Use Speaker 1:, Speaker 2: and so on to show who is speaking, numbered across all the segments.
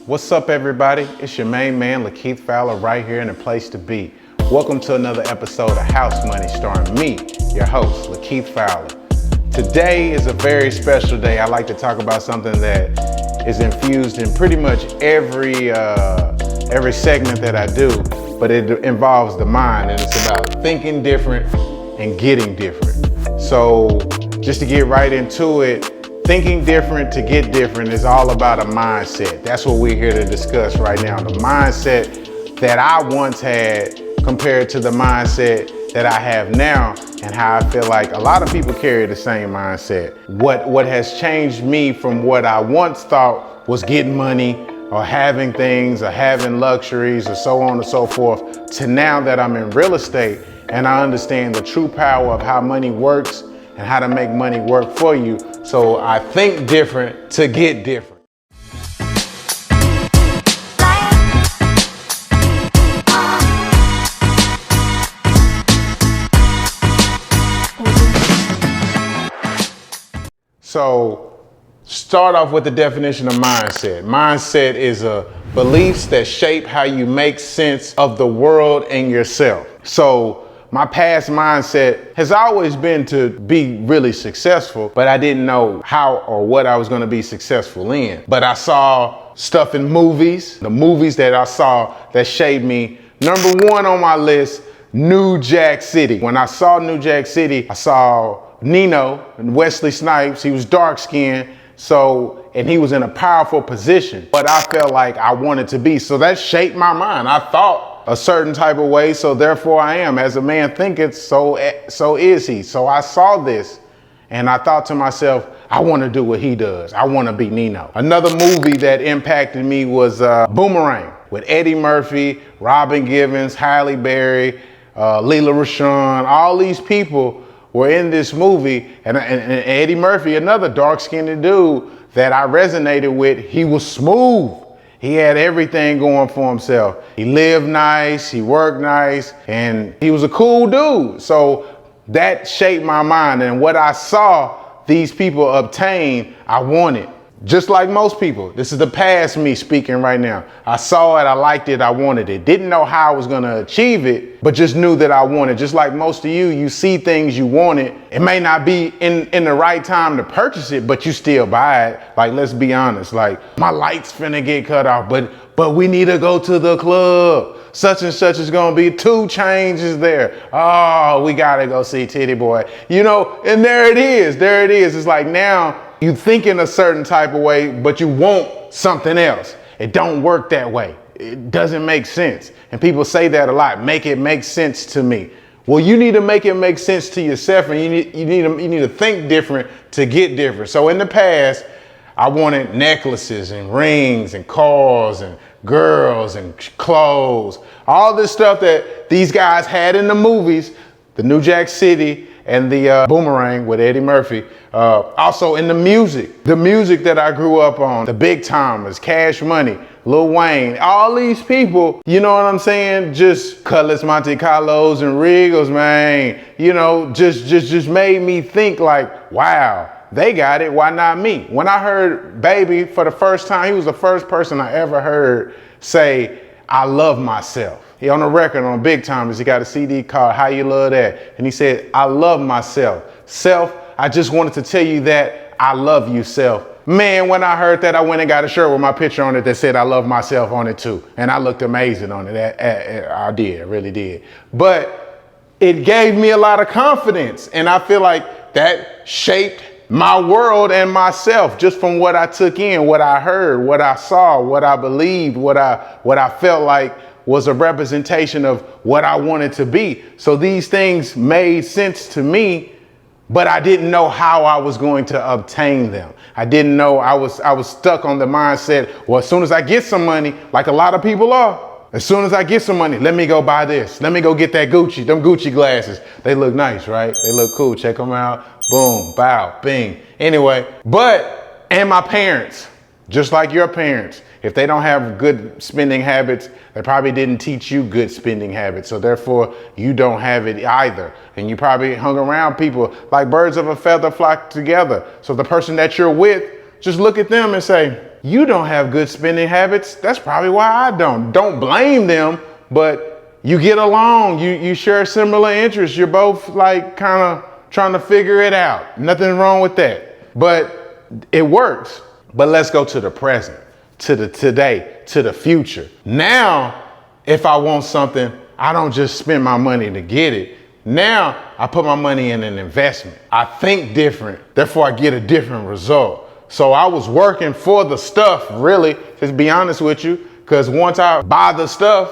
Speaker 1: What's up, everybody? It's your main man, Lakeith Fowler, right here in the place to be. Welcome to another episode of House Money, starring me, your host, Lakeith Fowler. Today is a very special day. I like to talk about something that is infused in pretty much every segment that I do, but it involves the mind, and it's about thinking different and getting different. So just to get right into it, thinking different to get different is all about a mindset. That's what we're here to discuss right now. The mindset that I once had compared to the mindset that I have now, and how I feel like a lot of people carry the same mindset. What has changed me from what I once thought was getting money or having things or having luxuries or so on and so forth, to now that I'm in real estate and I understand the true power of how money works and how to make money work for you. So I think different to get different. So start off with the definition of mindset. Mindset is beliefs that shape how you make sense of the world and yourself. So my past mindset has always been to be really successful, but I didn't know how or what I was going to be successful in. But I saw stuff in movies, the movies that I saw that shaped me. Number one on my list, New Jack City. When I saw New Jack City, I saw Nino and Wesley Snipes. He was dark skinned, and he was in a powerful position, but I felt like I wanted to be. So that shaped my mind. I thought a certain type of way, so therefore I am. As a man thinketh, so is he. So I saw this and I thought to myself, I want to do what he does. I want to be Nino. Another movie that impacted me was Boomerang with Eddie Murphy, Robin Givens, Halle Berry, Leela Rashawn. All these people were in this movie, and Eddie Murphy, another dark-skinned dude that I resonated with. He was smooth. He had everything going for himself. He lived nice, he worked nice, and he was a cool dude. So that shaped my mind, and what I saw these people obtain, I wanted. Just like most people. This is the past me speaking right now. I saw it, I liked it, I wanted it. Didn't know how I was gonna achieve it, but just knew that I wanted. Just like most of you, you see things you wanted. It may not be in the right time to purchase it, but you still buy it. Like, let's be honest, like, my light's finna get cut off, but we need to go to the club. Such and such is gonna be 2 Chainz there. Oh, we gotta go see Titty Boy. You know, and there it is. It's like now, you think in a certain type of way, but you want something else. It don't work that way. It doesn't make sense. And people say that a lot. Make it make sense to me. Well, you need to make it make sense to yourself, and you need to think different to get different. So in the past, I wanted necklaces and rings and cars and girls and clothes, all this stuff that these guys had in the movies, the New Jack City and the Boomerang with Eddie Murphy. Also in the music that I grew up on, the Big Timers, Cash Money, Lil Wayne, all these people, you know what I'm saying? Just Cutlass Monte Carlos and Regals, man, you know, just made me think like, wow, they got it, why not me? When I heard Baby for the first time, he was the first person I ever heard say, I love myself. He on the record on Big Timers, he got a CD called How You Love That. And he said, I love myself. Self, I just wanted to tell you that I love you, self. Man, when I heard that, I went and got a shirt with my picture on it that said I love myself on it too. And I looked amazing on it. I did, I really did. But it gave me a lot of confidence. And I feel like that shaped my world and myself just from what I took in, what I heard, what I saw, what I believed, what I felt like was a representation of what I wanted to be. So these things made sense to me, but I didn't know how I was going to obtain them. I didn't know. I was stuck on the mindset, well, as soon as I get some money, like a lot of people are, as soon as I get some money, let me go buy this. Let me go get that Gucci, them Gucci glasses. They look nice, right? They look cool. Check them out. Boom, bow, bing. Anyway, and my parents, just like your parents, if they don't have good spending habits, they probably didn't teach you good spending habits. So therefore, you don't have it either. And you probably hung around people like birds of a feather flock together. So the person that you're with, just look at them and say, you don't have good spending habits. That's probably why I don't. Don't blame them, but you get along. You share similar interests. You're both like kind of trying to figure it out. Nothing wrong with that. But it works. But let's go to the present, to the today, to the future. Now, if I want something, I don't just spend my money to get it. Now I put my money in an investment. I think different, therefore I get a different result. So I was working for the stuff, really, to be honest with you, because once I buy the stuff,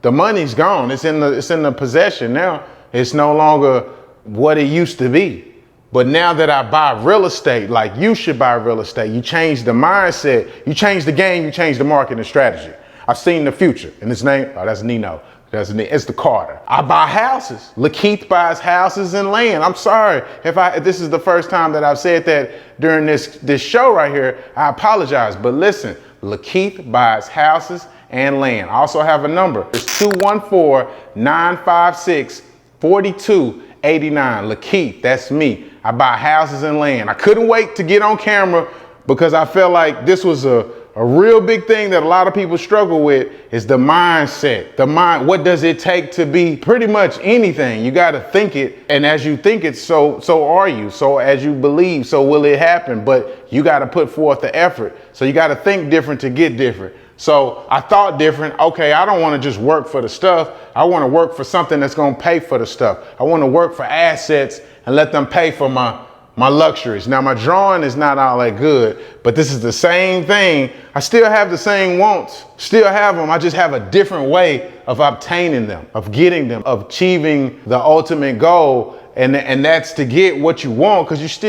Speaker 1: the money's gone. It's in the possession now. It's no longer what it used to be. But now that I buy real estate, like you should buy real estate, you change the mindset, you change the game, you change the marketing strategy. I've seen the future, and his name, oh, that's Nino. It's the Carter. I buy houses. Lakeith buys houses and land. I'm sorry if this is the first time that I've said that during this show right here. I apologize, but listen, Lakeith buys houses and land. I also have a number. It's 214-956-4289. Lakeith, that's me. I buy houses and land. I couldn't wait to get on camera because I felt like this was a real big thing that a lot of people struggle with is the mindset. What does it take to be pretty much anything? You got to think it. And as you think it, so are you. So as you believe, so will it happen. But you got to put forth the effort. So you got to think different to get different. So I thought different. Okay, I don't want to just work for the stuff. I want to work for something that's going to pay for the stuff. I want to work for assets and let them pay for my luxuries. Now my drawing is not all that good, but this is the same thing. I still have the same wants, still have them. I just have a different way of obtaining them, of getting them, of achieving the ultimate goal. And that's to get what you want, because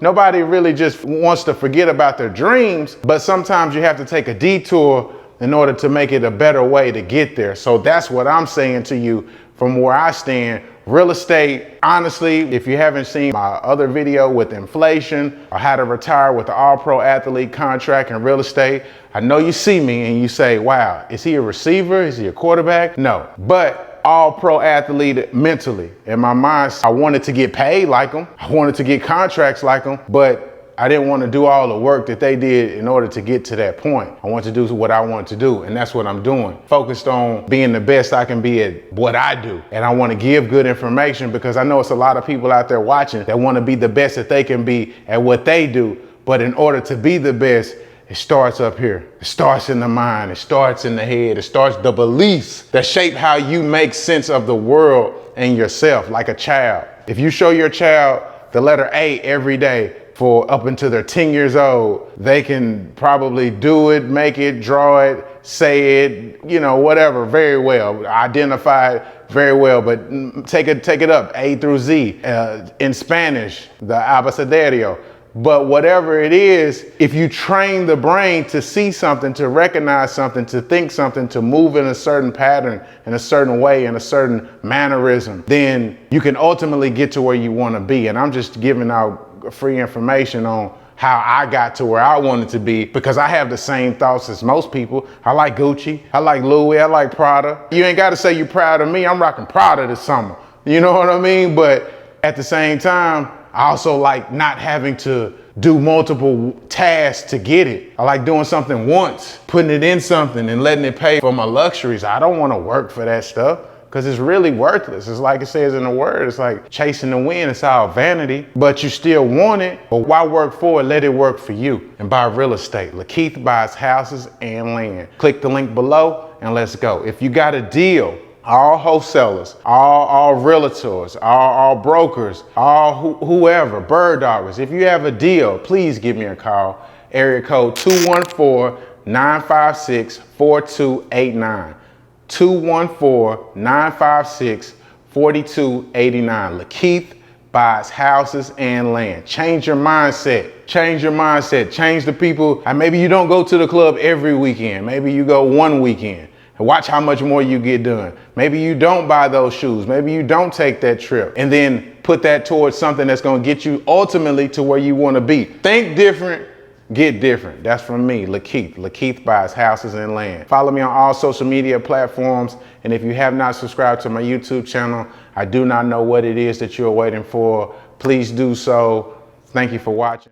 Speaker 1: nobody really just wants to forget about their dreams, but sometimes you have to take a detour in order to make it a better way to get there. So that's what I'm saying to you from where I stand. Real estate, honestly, if you haven't seen my other video with inflation or how to retire with the all-pro athlete contract in real estate, I know you see me and you say, wow, is he a receiver? Is he a quarterback? No, but all-pro athlete mentally. In my mind, I wanted to get paid like him. I wanted to get contracts like him, but I didn't want to do all the work that they did in order to get to that point. I want to do what I want to do, and that's what I'm doing. Focused on being the best I can be at what I do. And I want to give good information because I know it's a lot of people out there watching that want to be the best that they can be at what they do. But in order to be the best, it starts up here. It starts in the mind. It starts in the head. It starts the beliefs that shape how you make sense of the world and yourself, like a child. If you show your child the letter A every day, for up until they're 10 years old, they can probably do it, make it, draw it, say it, whatever, very well, identify it very well, but take it up, A through Z, in Spanish, the abecedario. But whatever it is, if you train the brain to see something, to recognize something, to think something, to move in a certain pattern, in a certain way, in a certain mannerism, then you can ultimately get to where you want to be. And I'm just giving out free information on how I got to where I wanted to be, because I have the same thoughts as most people. I like Gucci, I like Louis, I like Prada. You ain't got to say you're proud of me. I'm rocking Prada this summer. You know what I mean? But at the same time, I also like not having to do multiple tasks to get it. I like doing something once, putting it in something and letting it pay for my luxuries. I don't want to work for that stuff because it's really worthless. It's like it says in the word, it's like chasing the wind. It's all vanity, but you still want it. But why work for it? Let it work for you and buy real estate. Lakeith buys houses and land. Click the link below and let's go. If you got a deal, all wholesalers, all realtors, all brokers, all whoever, bird doggers, if you have a deal, please give me a call. Area code 214-956-4289. 214-956-4289. Lakeith buys houses and land. Change your mindset. Change your mindset. Change the people. And maybe you don't go to the club every weekend. Maybe you go one weekend. And watch how much more you get done. Maybe you don't buy those shoes. Maybe you don't take that trip, and then put that towards something that's going to get you ultimately to where you want to be. Think different, get different. That's from me, Lakeith. Lakeith buys houses and land. Follow me on all social media platforms. And if you have not subscribed to my YouTube channel, I do not know what it is that you're waiting for. Please do so. Thank you for watching.